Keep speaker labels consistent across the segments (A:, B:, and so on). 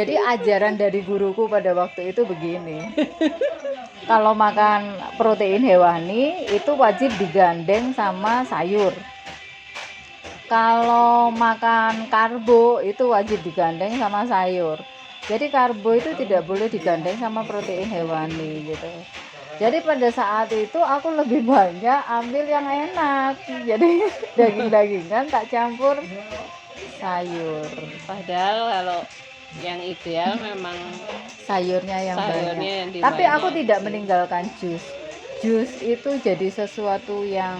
A: Jadi ajaran dari guruku pada waktu itu begini. Kalau makan protein hewani itu wajib digandeng sama sayur. Kalau makan karbo itu wajib digandeng sama sayur. Jadi karbo itu tidak boleh digandeng sama protein hewani gitu. Jadi pada saat itu aku lebih banyak ambil yang enak. Jadi daging-dagingan tak campur sayur.
B: Padahal kalau yang ideal memang
A: Sayurnya yang
B: sayurnya
A: banyak.
B: yang
A: Tapi aku
B: dibanyak.
A: tidak meninggalkan jus. Jus itu jadi sesuatu yang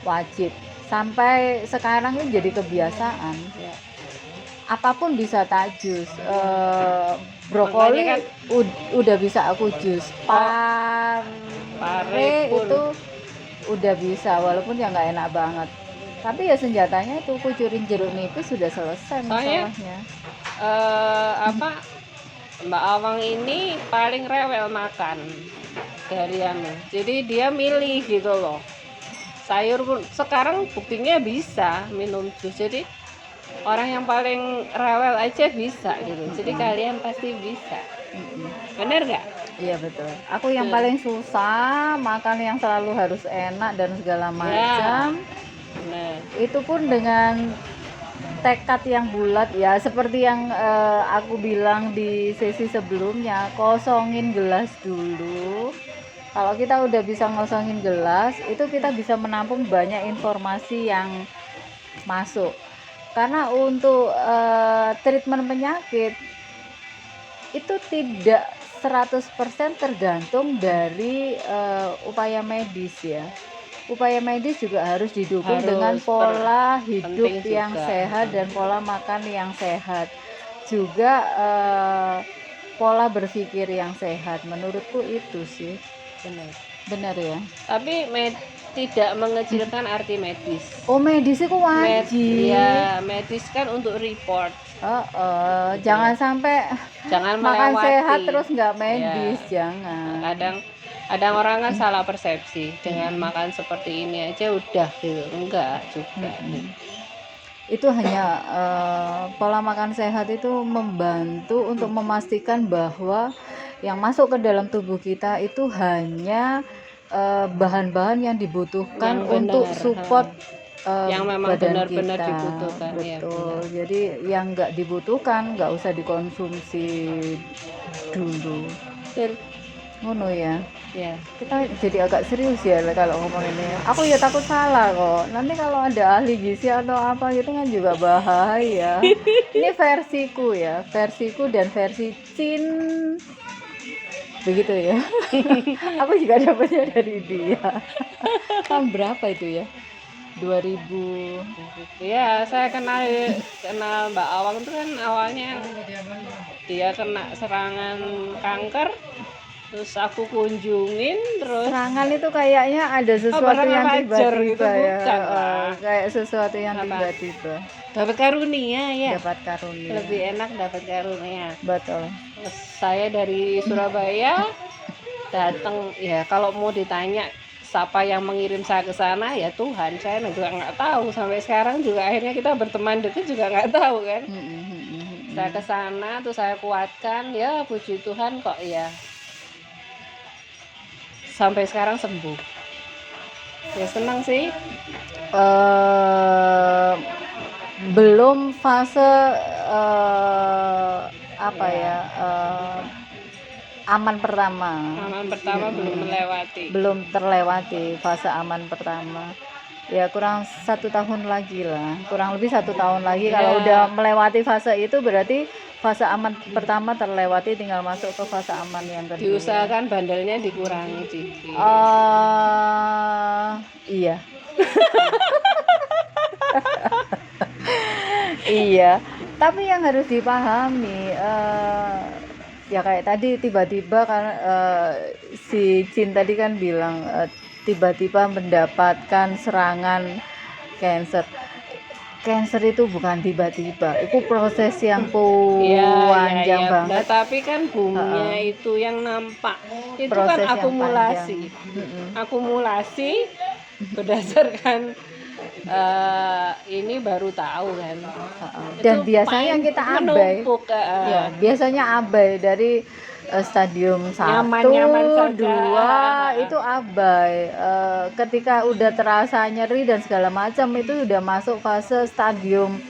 A: wajib. Sampai sekarang ini jadi kebiasaan.
B: Ya.
A: Apapun bisa tak jus. Brokoli
B: Makanya kan
A: udah bisa aku jus.
B: pare
A: Pare
B: pun
A: itu udah bisa, walaupun ya nggak enak banget. Tapi ya senjatanya itu kucurin jeruk nipis sudah selesai
B: Soalnya
A: masalahnya.
B: apa Mbak Awang ini paling rewel makan dari anu. Jadi dia milih gitu loh. Sayur pun sekarang buktinya bisa minum jus. Jadi orang yang paling rewel aja bisa gitu. Jadi kalian pasti bisa. Bener nggak?
A: Iya betul. Aku yang paling susah makan yang selalu harus enak dan segala macam.
B: Nah,
A: Itu pun dengan tekad yang bulat ya, seperti yang aku bilang di sesi sebelumnya, kosongin gelas dulu. Kalau kita udah bisa ngosongin gelas, itu kita bisa menampung banyak informasi yang masuk. Karena untuk treatment penyakit itu tidak 100% tergantung dari upaya medis ya. Upaya medis juga harus didukung dengan pola hidup yang sehat dan pola makan yang sehat. Juga pola berpikir yang sehat. Menurutku itu sih. Benar ya.
B: Tapi tidak mengecilkan arti medis.
A: Oh, medis itu wajib.
B: Ya, medis kan untuk report.
A: Jangan sampai
B: Jangan
A: makan
B: melewati.
A: sehat terus nggak medis, jangan.
B: Kadang orang kan salah persepsi dengan makan seperti ini aja udah gitu, enggak juga.
A: Itu hanya pola makan sehat itu membantu untuk memastikan bahwa yang masuk ke dalam tubuh kita itu hanya bahan-bahan yang dibutuhkan untuk support
B: yang memang
A: badan
B: benar-benar
A: kita.
B: dibutuhkan.
A: Betul. Jadi yang nggak dibutuhkan nggak usah dikonsumsi dulu. Ngono ya.
B: Ya.
A: Kita jadi agak serius ya kalau ngomong ini. Aku ya takut salah kok. Nanti kalau ada ahli gizi atau apa gitu kan juga bahaya. Ini versiku ya, versiku dan versi Cin. Begitu ya. Aku juga dapatnya dari dia. Tahun berapa itu ya? 2000.
B: Ya, saya kenal Mbak Awang itu kan awalnya dia kena serangan kanker. Terus aku kunjungin terus
A: serangan itu kayaknya ada sesuatu yang tiba-tiba
B: gitu,
A: ya.
B: Kayak
A: sesuatu yang tiba-tiba.
B: Dapat karunia ya.
A: Dapat karunia.
B: Lebih enak dapat karunia.
A: Betul.
B: Terus saya dari Surabaya datang ya, kalau mau ditanya siapa yang mengirim saya ke sana ya Tuhan, saya juga nggak tahu sampai sekarang juga akhirnya kita berteman dekat juga nggak tahu kan. Saya ke sana tuh saya kuatkan ya, puji Tuhan kok ya sampai sekarang sembuh. Ya senang sih.
A: Belum fase aman pertama. Belum terlewati fase aman pertama. Ya kurang 1 tahun lagi lah, kurang lebih 1 tahun lagi. Kalau udah melewati fase itu berarti fase aman pertama terlewati, tinggal masuk ke fase aman yang kedua.
B: Diusahakan bandelnya dikurangi sedikit.
A: Iya. Iya. Tapi yang harus dipahami ya kayak tadi tiba-tiba kan si Cin tadi kan bilang tiba-tiba mendapatkan serangan cancer. Cancer itu bukan tiba-tiba, itu proses yang panjang banget.
B: Tapi kan bumbunya itu yang nampak, itu proses kan akumulasi berdasarkan ini baru tahu kan.
A: Dan
B: Itu
A: biasanya
B: paling
A: kita abai.
B: menumpuk,
A: Ya, biasanya abai dari stadium 1,
B: Nyaman-nyaman saja.
A: 2 itu abai. Ketika udah terasa nyeri dan segala macam itu udah masuk fase stadium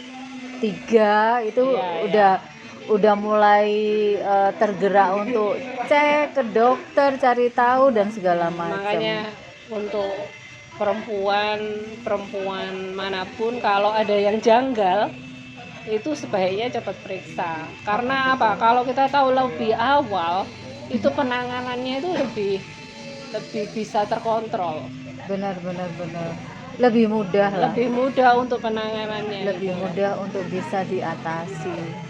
A: 3 itu
B: Iya,
A: udah mulai tergerak untuk cek ke dokter, cari tahu dan segala macam.
B: makanya untuk perempuan manapun kalau ada yang janggal itu sebaiknya cepat periksa. Karena apa? Kalau kita tahu lebih awal itu penanganannya itu lebih bisa terkontrol.
A: Benar. Lebih mudah lah.
B: Lebih mudah untuk penanganannya.
A: Lebih mudah untuk bisa diatasi.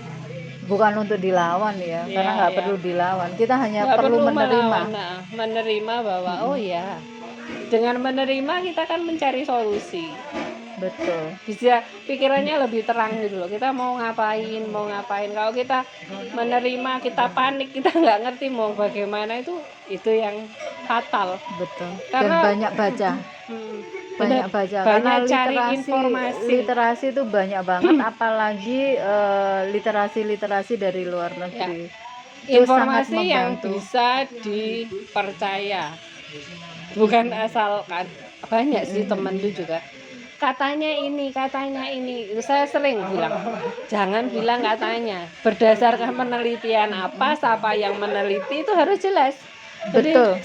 A: Bukan untuk dilawan ya, karena nggak perlu dilawan. Kita hanya
B: Nggak
A: perlu menerima.
B: melawan. Nah, menerima bahwa oh ya, dengan menerima kita kan mencari solusi.
A: Betul.
B: Bisa pikirannya lebih terang gitu loh, kita mau ngapain. Kalau kita menerima, kita panik, kita nggak ngerti mau bagaimana, itu yang fatal.
A: Betul.
B: Karena-
A: Dan banyak baca. Banyak baca karena
B: banyak cari informasi.
A: literasi itu banyak banget, apalagi literasi dari luar negeri. Itu sangat
B: Informasi yang
A: membantu.
B: bisa dipercaya, bukan asalkan. Banyak sih temen tuh juga katanya ini. Saya sering bilang, jangan bilang katanya, berdasarkan penelitian apa, siapa yang meneliti itu harus jelas. Jadi
A: Betul.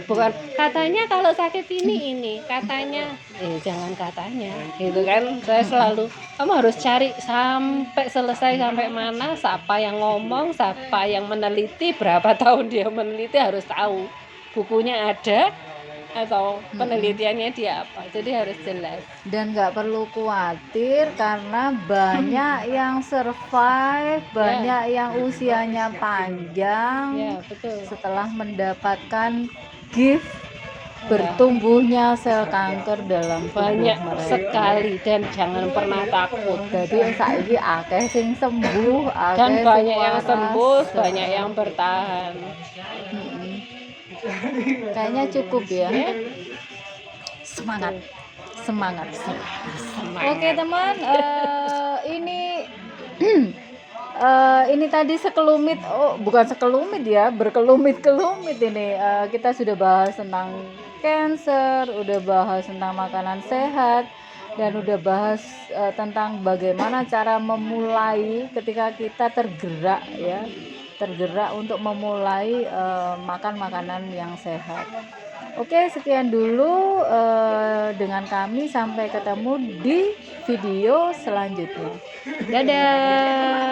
B: bukan katanya kalau sakit ini katanya, jangan katanya gitu kan. Saya selalu, kamu harus cari sampai selesai, sampai mana, siapa yang ngomong, siapa yang meneliti, berapa tahun dia meneliti, harus tahu bukunya ada atau penelitiannya dia apa. Jadi harus jelas.
A: Dan nggak perlu khawatir karena banyak yang survive, banyak yang usianya panjang
B: Ya, betul.
A: setelah mendapatkan gift bertumbuhnya sel kanker dalam tubuh
B: Banyak
A: mereka.
B: sekali, dan jangan pernah takut.
A: Jadi saiki akeh sing sembuh, akeh
B: Dan
A: sing
B: banyak yang
A: waras.
B: sembuh, banyak yang bertahan.
A: Kayaknya cukup ya. Semangat. Oke teman, ini ini tadi sekelumit, bukan sekelumit ya, berkelumit-kelumit ini. Kita sudah bahas tentang cancer, udah bahas tentang makanan sehat, dan udah bahas tentang bagaimana cara memulai ketika kita tergerak untuk memulai makan makanan yang sehat. Oke, sekian dulu dengan kami, sampai ketemu di video selanjutnya. Dadah.